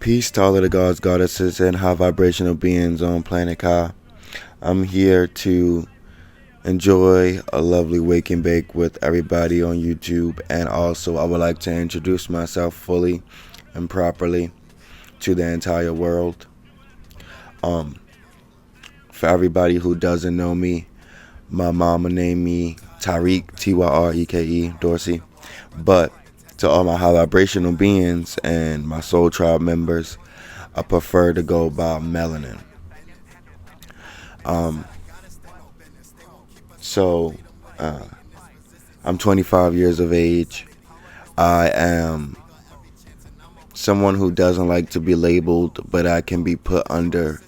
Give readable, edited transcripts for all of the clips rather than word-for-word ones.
Peace to all of the gods, goddesses, and high vibrational beings on planet Ka. I'm here to enjoy a lovely wake and bake with everybody on YouTube, and also I would like to introduce myself fully and properly to the entire world. For everybody who doesn't know me, my mama named me Tyreek, Tyreke, Dorsey. But to all my high vibrational beings and my soul tribe members, I prefer to go by Melanin. So, I'm 25 years of age. I am someone who doesn't like to be labeled, but I can be put under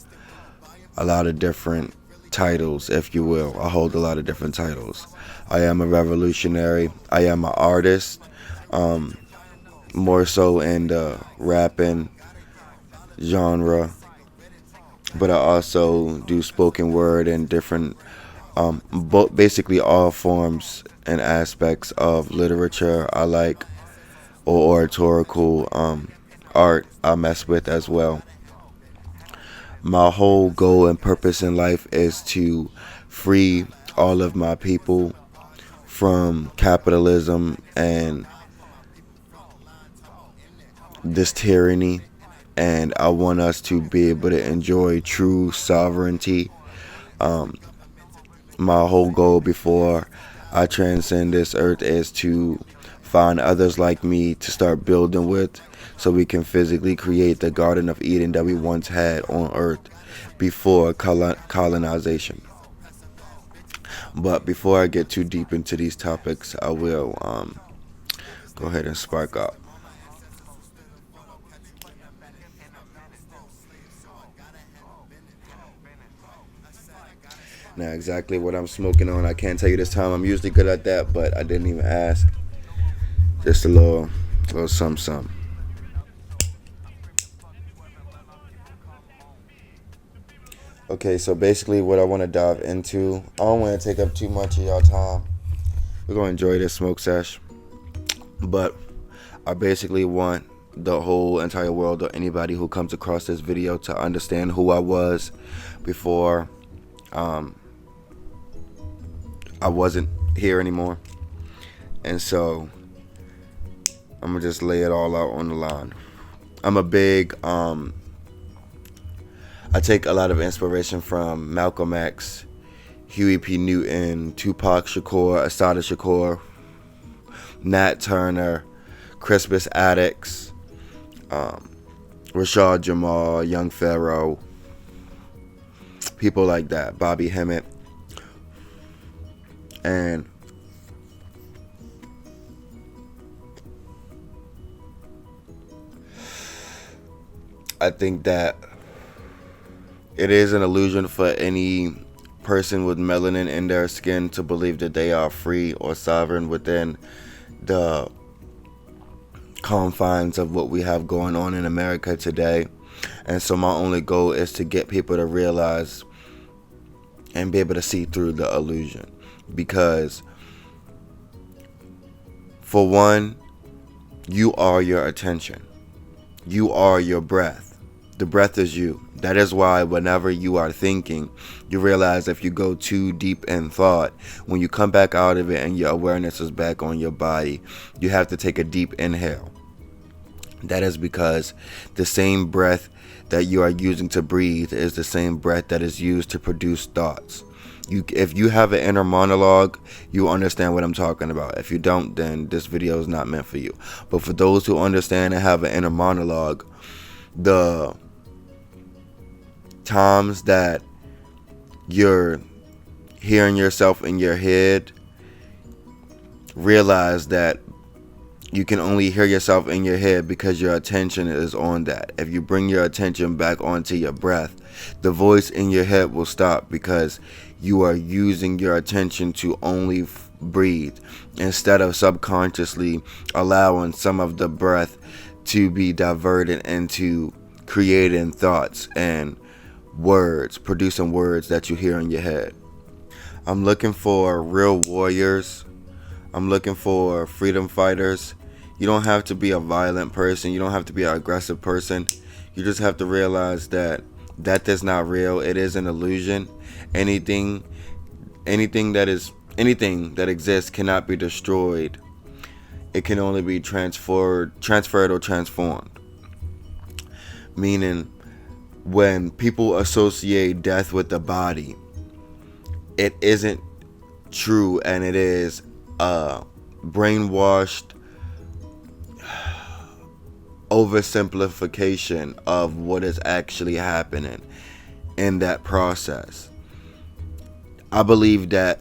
a lot of different titles, if you will. I hold a lot of different titles. I am a revolutionary. I am an artist, more so in the rapping genre, but I also do spoken word and different, basically all forms and aspects of literature I like, or oratorical art I mess with as well. My whole goal and purpose in life is to free all of my people from capitalism and this tyranny, and I want us to be able to enjoy true sovereignty. My whole goal before I transcend this earth is to find others like me to start building with, so we can physically create the Garden of Eden that we once had on earth before colonization. But before I get too deep into these topics, I will go ahead and spark up. Now, exactly what I'm smoking on, I can't tell you this time. I'm usually good at that, but I didn't even ask. Just a little something. Okay, so basically what I want to dive into, I don't want to take up too much of y'all time. We're going to enjoy this smoke sesh. But I basically want the whole entire world, or anybody who comes across this video, to understand who I was before I wasn't here anymore. And so I'm going to just lay it all out on the line. I'm a big, I take a lot of inspiration from Malcolm X, Huey P. Newton, Tupac Shakur, Assata Shakur, Nat Turner, Crispus Attucks, Rashad Jamal, Young Pharaoh, people like that, Bobby Hemmett. And I think that it is an illusion for any person with melanin in their skin to believe that they are free or sovereign within the confines of what we have going on in America today. And so my only goal is to get people to realize and be able to see through the illusion. Because, for one, you are your attention. You are your breath. The breath is you. That is why whenever you are thinking, you realize if you go too deep in thought, when you come back out of it and your awareness is back on your body, you have to take a deep inhale. That is because the same breath that you are using to breathe is the same breath that is used to produce thoughts. If you have an inner monologue, you understand what I'm talking about. If you don't, then this video is not meant for you. But for those who understand and have an inner monologue, the times that you're hearing yourself in your head, realize that you can only hear yourself in your head because your attention is on that. If you bring your attention back onto your breath, the voice in your head will stop, because you are using your attention to only breathe, instead of subconsciously allowing some of the breath to be diverted into creating thoughts and words, producing words that you hear in your head. I'm looking for real warriors. I'm looking for freedom fighters. You don't have to be a violent person. You don't have to be an aggressive person. You just have to realize that is not real. It is an illusion. Anything anything that exists cannot be destroyed. It can only be transferred or transformed. Meaning, when people associate death with the body, it isn't true, and it is a brainwashed oversimplification of what is actually happening in that process. I believe that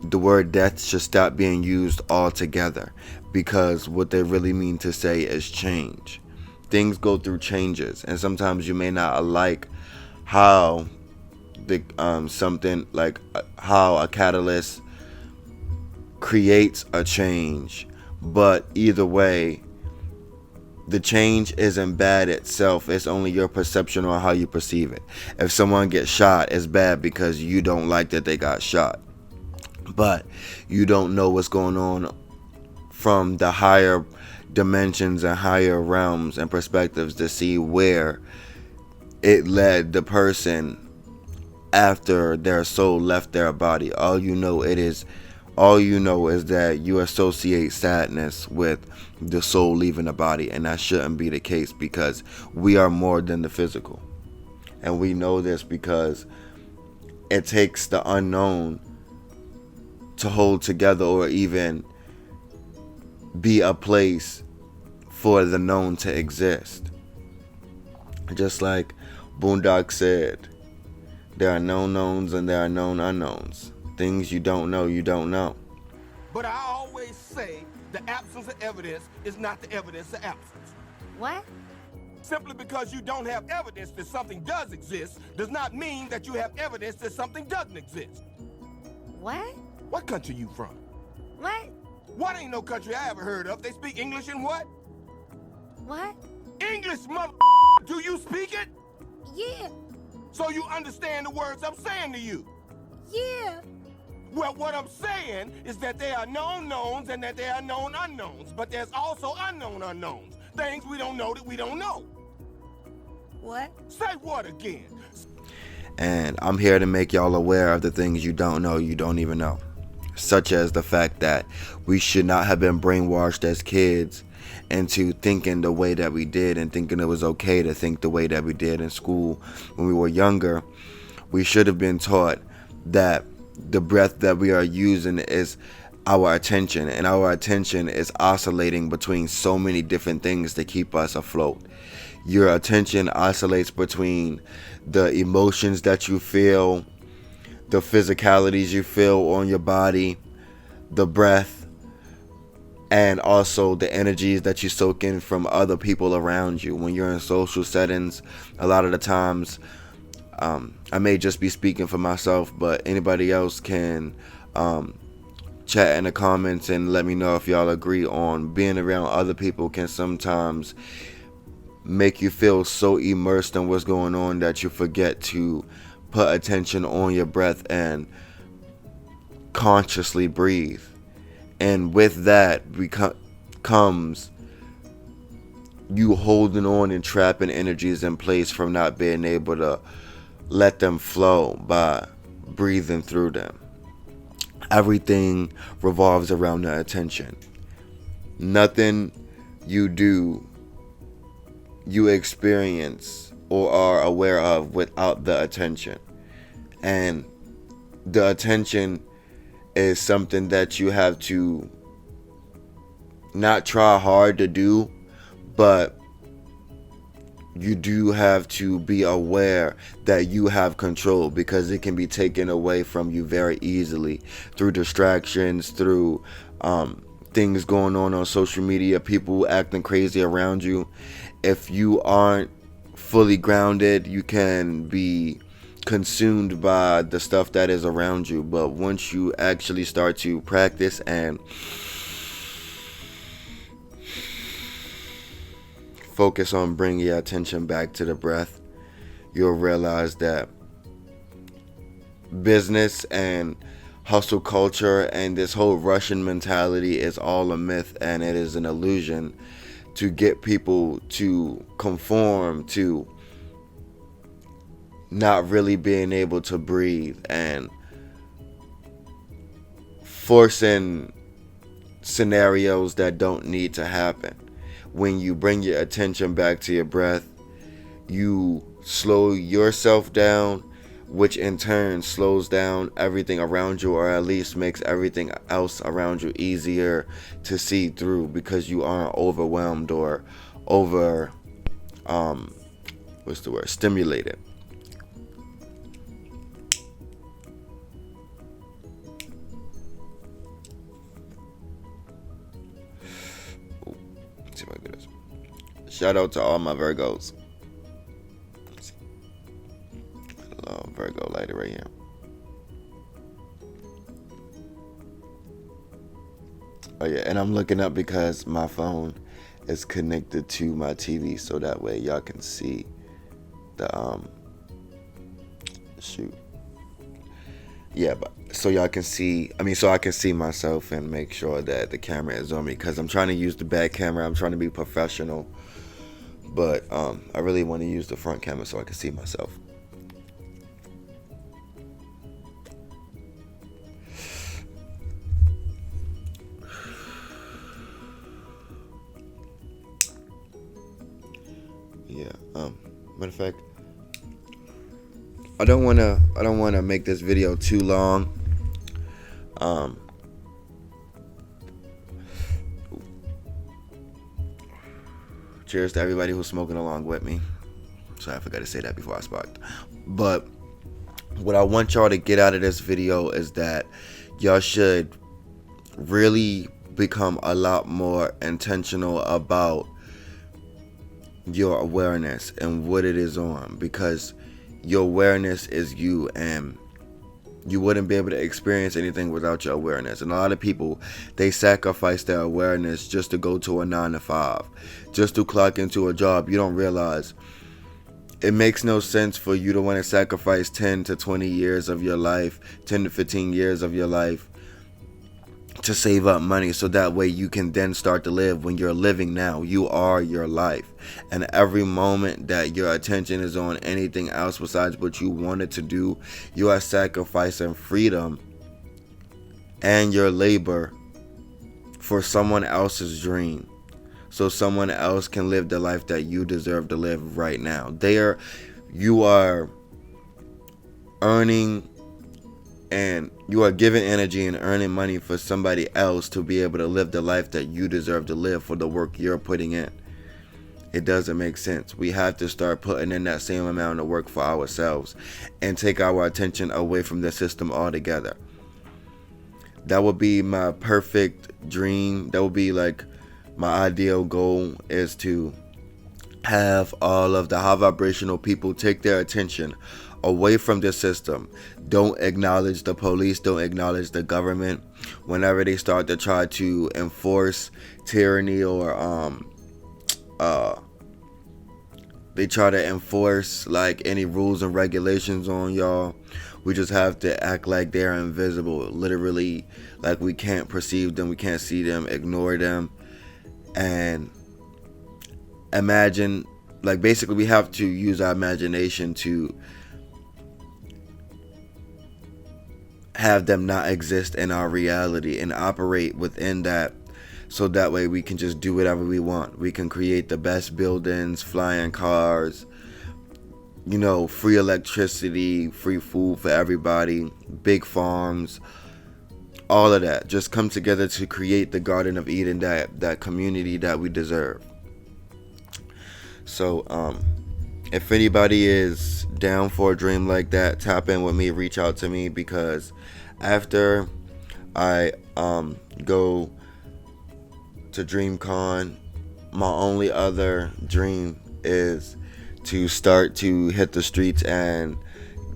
the word death should stop being used altogether, because what they really mean to say is change. Things go through changes, and sometimes you may not like how the something like how a catalyst creates a change, but either way, the change isn't bad itself. It's only your perception or how you perceive it. If someone gets shot, it's bad because you don't like that they got shot, but you don't know what's going on from the higher dimensions and higher realms and perspectives to see where it led the person after their soul left their body. All you know is that you associate sadness with the soul leaving the body, and that shouldn't be the case, because we are more than the physical. And we know this because it takes the unknown to hold together, or even be a place for the known to exist. Just like Boondock said, there are known knowns and there are known unknowns. Things you don't know, you don't know. But I always say the absence of evidence is not the evidence of absence. What? Simply because you don't have evidence that something does exist does not mean that you have evidence that something doesn't exist. What? What country you from? What? What ain't no country I ever heard of. They speak English in what? What? English, mother. Do you speak it? Yeah. So you understand the words I'm saying to you? Yeah. Well, what I'm saying is that there are known knowns and that there are known unknowns, but there's also unknown unknowns. Things we don't know that we don't know. What? Say what again? And I'm here to make y'all aware of the things you don't know, you don't even know. Such as the fact that we should not have been brainwashed as kids into thinking the way that we did, and thinking it was okay to think the way that we did in school when we were younger. We should have been taught that the breath that we are using is our attention, and our attention is oscillating between so many different things to keep us afloat. Your attention oscillates between the emotions that you feel, the physicalities you feel on your body, the breath, and also the energies that you soak in from other people around you. When you're in social settings, a lot of the times, I may just be speaking for myself, but anybody else can chat in the comments and let me know if y'all agree on being around other people can sometimes make you feel so immersed in what's going on that you forget to put attention on your breath and consciously breathe. And with that comes you holding on and trapping energies in place from not being able to let them flow by breathing through them. Everything revolves around the attention. Nothing you do, you experience or are aware of without the attention. And the attention is something that you have to not try hard to do, but you do have to be aware that you have control, because it can be taken away from you very easily through distractions, through things going on social media, people acting crazy around you. If you aren't fully grounded, you can be consumed by the stuff that is around you. But once you actually start to practice and focus on bringing your attention back to the breath, you'll realize that business and hustle culture and this whole Russian mentality is all a myth, and it is an illusion to get people to conform to not really being able to breathe and forcing scenarios that don't need to happen. When you bring your attention back to your breath, you slow yourself down, which in turn slows down everything around you, or at least makes everything else around you easier to see through, because you aren't overwhelmed or stimulated. Let's see if I get this. Shout out to all my Virgos. Virgo lighter right here. Oh yeah, and I'm looking up because my phone is connected to my TV, so that way y'all can see the shoot. Yeah, but so y'all can see, so I can see myself and make sure that the camera is on me, because I'm trying to use the back camera. I'm trying to be professional, but I really want to use the front camera so I can see myself. Yeah. Matter of fact, I don't wanna make this video too long. Cheers to everybody who's smoking along with me. Sorry, I forgot to say that before I sparked. But what I want y'all to get out of this video is that y'all should really become a lot more intentional about your awareness and what it is on, because your awareness is you, and you wouldn't be able to experience anything without your awareness. And a lot of people, they sacrifice their awareness just to go to a 9-to-5, just to clock into a job. You don't realize it makes no sense for you to want to sacrifice 10 to 20 years of your life, 10 to 15 years of your life, to save up money so that way you can then start to live. When you're living now, you are your life, and every moment that your attention is on anything else besides what you wanted to do, you are sacrificing freedom and your labor for someone else's dream, so someone else can live the life that you deserve to live right now. You are earning, and you are giving energy and earning money for somebody else to be able to live the life that you deserve to live for the work you're putting in. It doesn't make sense. We have to start putting in that same amount of work for ourselves and take our attention away from the system altogether. That would be my perfect dream. That would be like my ideal goal, is to have all of the high vibrational people take their attention away from the system. Don't acknowledge the police, don't acknowledge the government whenever they start to try to enforce tyranny, or they try to enforce like any rules and regulations on y'all. We just have to act like they're invisible, literally, like we can't perceive them, we can't see them, ignore them, and imagine, like, basically we have to use our imagination to have them not exist in our reality and operate within that, so that way we can just do whatever we want. We can create the best buildings, flying cars, free electricity, free food for everybody, big farms, all of that. Just come together to create the Garden of Eden, that community that we deserve. So if anybody is down for a dream like that, tap in with me, reach out to me, because after I go to DreamCon, my only other dream is to start to hit the streets and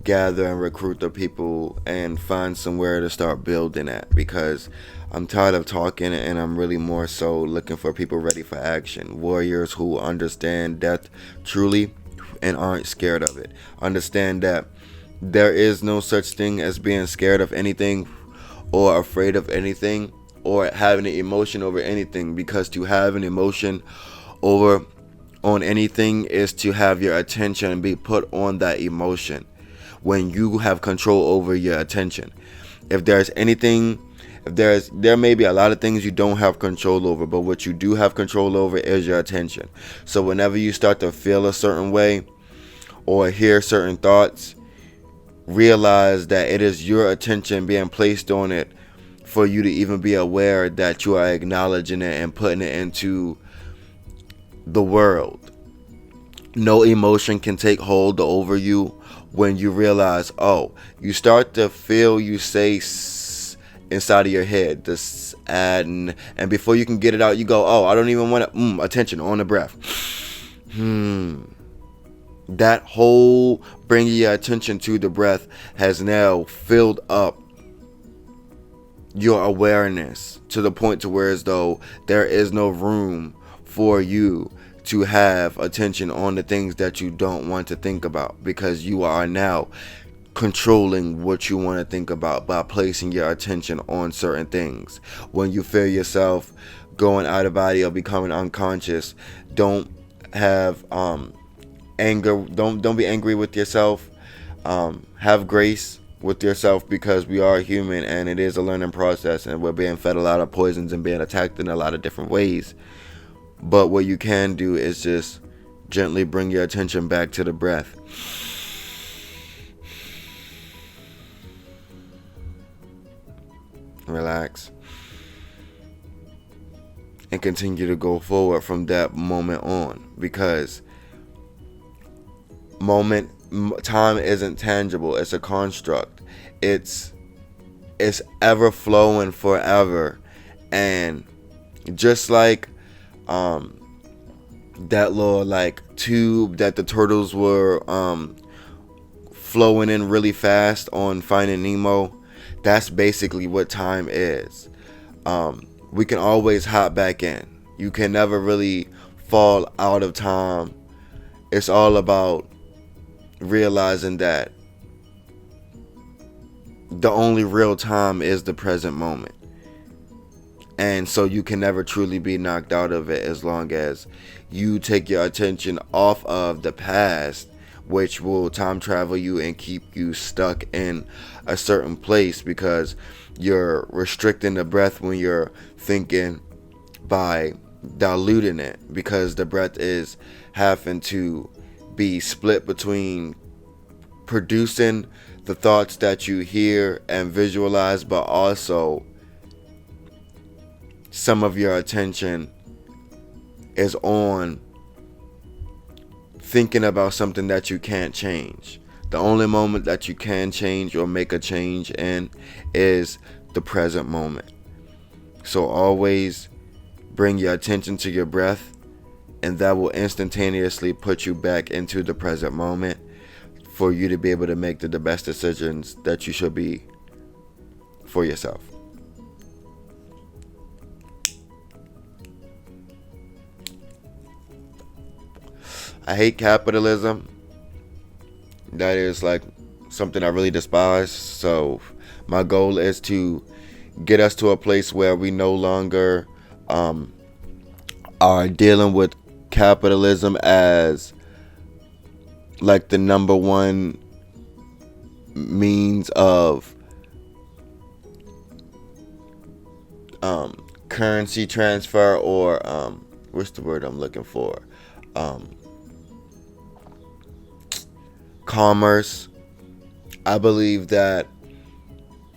gather and recruit the people and find somewhere to start building at, because I'm tired of talking, and I'm really more so looking for people ready for action. Warriors who understand death truly and aren't scared of it. Understand that there is no such thing as being scared of anything or afraid of anything or having an emotion over anything, because to have an emotion over on anything is to have your attention be put on that emotion when you have control over your attention. If there's anything, there may be a lot of things you don't have control over, but what you do have control over is your attention. So whenever you start to feel a certain way or hear certain thoughts, realize that it is your attention being placed on it for you to even be aware that you are acknowledging it and putting it into the world. No emotion can take hold over you when you realize, oh, you start to feel you say inside of your head, this and before you can get it out, you go, oh, I don't even want to, attention on the breath. That whole bringing your attention to the breath has now filled up your awareness to the point to where as though there is no room for you to have attention on the things that you don't want to think about, because you are now controlling what you want to think about by placing your attention on certain things. When you feel yourself going out of body or becoming unconscious, don't have anger, don't be angry with yourself. Have grace with yourself, because we are human and it is a learning process, and we're being fed a lot of poisons and being attacked in a lot of different ways. But what you can do is just gently bring your attention back to the breath. Relax. And continue to go forward from that moment on, because time isn't tangible. It's a construct. It's ever flowing forever. And just like that little tube that the turtles were flowing in really fast on Finding Nemo, that's basically what time is. We can always hop back in. You can never really fall out of time. It's all about realizing that the only real time is the present moment. And so you can never truly be knocked out of it as long as you take your attention off of the past, which will time travel you and keep you stuck in a certain place, because you're restricting the breath when you're thinking by diluting it, because the breath is having to be split between producing the thoughts that you hear and visualize, but also some of your attention is on thinking about something that you can't change. The only moment that you can change or make a change in is the present moment. So always bring your attention to your breath, and that will instantaneously put you back into the present moment for you to be able to make the best decisions that you should be for yourself. I hate capitalism. That is something I really despise. So my goal is to get us to a place where we no longer are dealing with capitalism as the number one means of currency transfer, or what's the word I'm looking for? Commerce. I believe that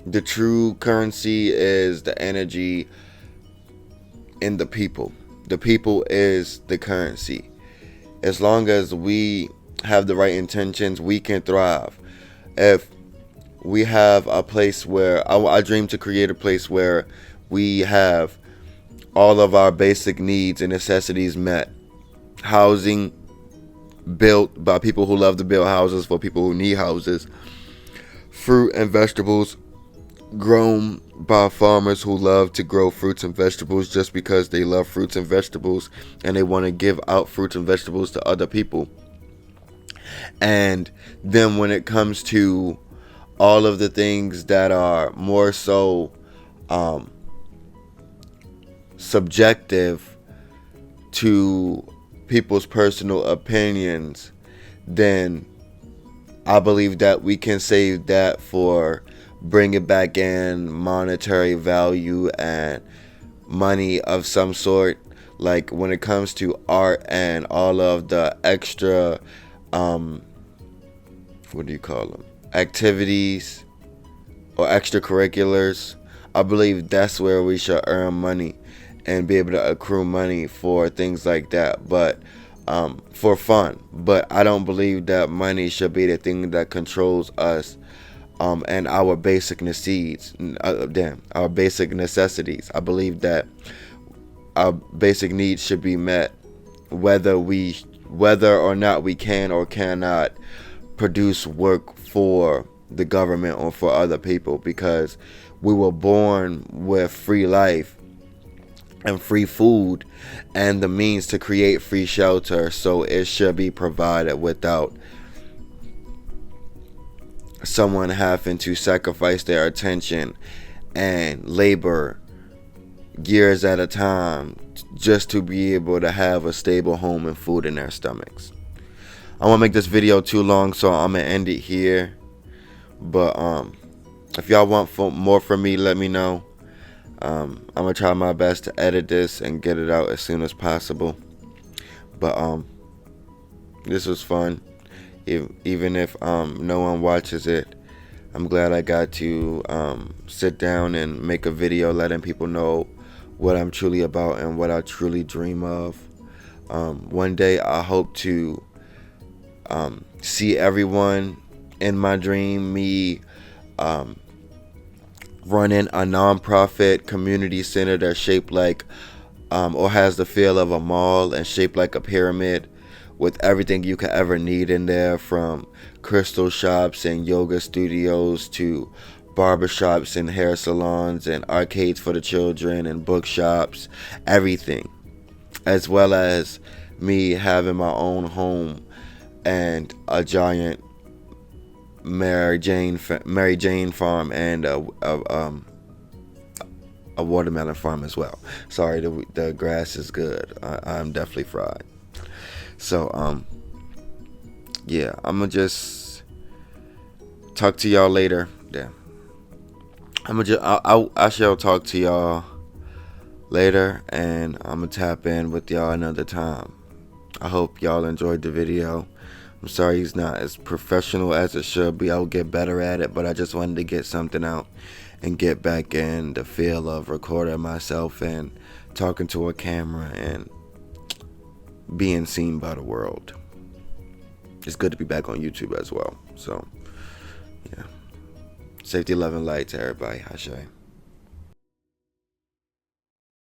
the true currency is the energy in the people. The people is the currency. As long as we have the right intentions, we can thrive. If we have a place where I dream to create a place where we have all of our basic needs and necessities met. Housing built by people who love to build houses for people who need houses. Fruit and vegetables grown by farmers who love to grow fruits and vegetables just because they love fruits and vegetables and they want to give out fruits and vegetables to other people. And then when it comes to all of the things that are more so subjective to people's personal opinions, then I believe that we can save that for bringing back in monetary value and money of some sort. Like when it comes to art and all of the extra, what do you call them? Activities or extracurriculars. I believe that's where we should earn money and be able to accrue money for things like that. But for fun. But I don't believe that money should be the thing that controls us and our basic needs. Our basic necessities. I believe that our basic needs should be met whether or not we can or cannot produce work for the government or for other people, because we were born with free life and free food and the means to create free shelter, so it should be provided without someone having to sacrifice their attention and labor years at a time just to be able to have a stable home and food in their stomachs. I won't make this video too long, so I'm gonna end it here. But if y'all want more from me, let me know. I'm gonna try my best to edit this and get it out as soon as possible. But this was fun. Even if no one watches it, I'm glad I got to sit down and make a video letting people know what I'm truly about and what I truly dream of. One day I hope to see everyone in my dream, me running a non-profit community center that's shaped like or has the feel of a mall and shaped like a pyramid, with everything you could ever need in there, from crystal shops and yoga studios to barbershops and hair salons and arcades for the children and bookshops, everything. As well as me having my own home and a giant Mary Jane farm and a watermelon farm as well. Sorry, the grass is good. I'm definitely fried. So yeah, I'm gonna just talk to y'all later. Yeah, I shall talk to y'all later, and I'm gonna tap in with y'all another time. I hope y'all enjoyed the video. I'm sorry it's not as professional as it should be. I'll get better at it, but I just wanted to get something out and get back in the feel of recording myself and talking to a camera and being seen by the world. It's good to be back on YouTube as well. So yeah, safety, love, and light to everybody. Ashe.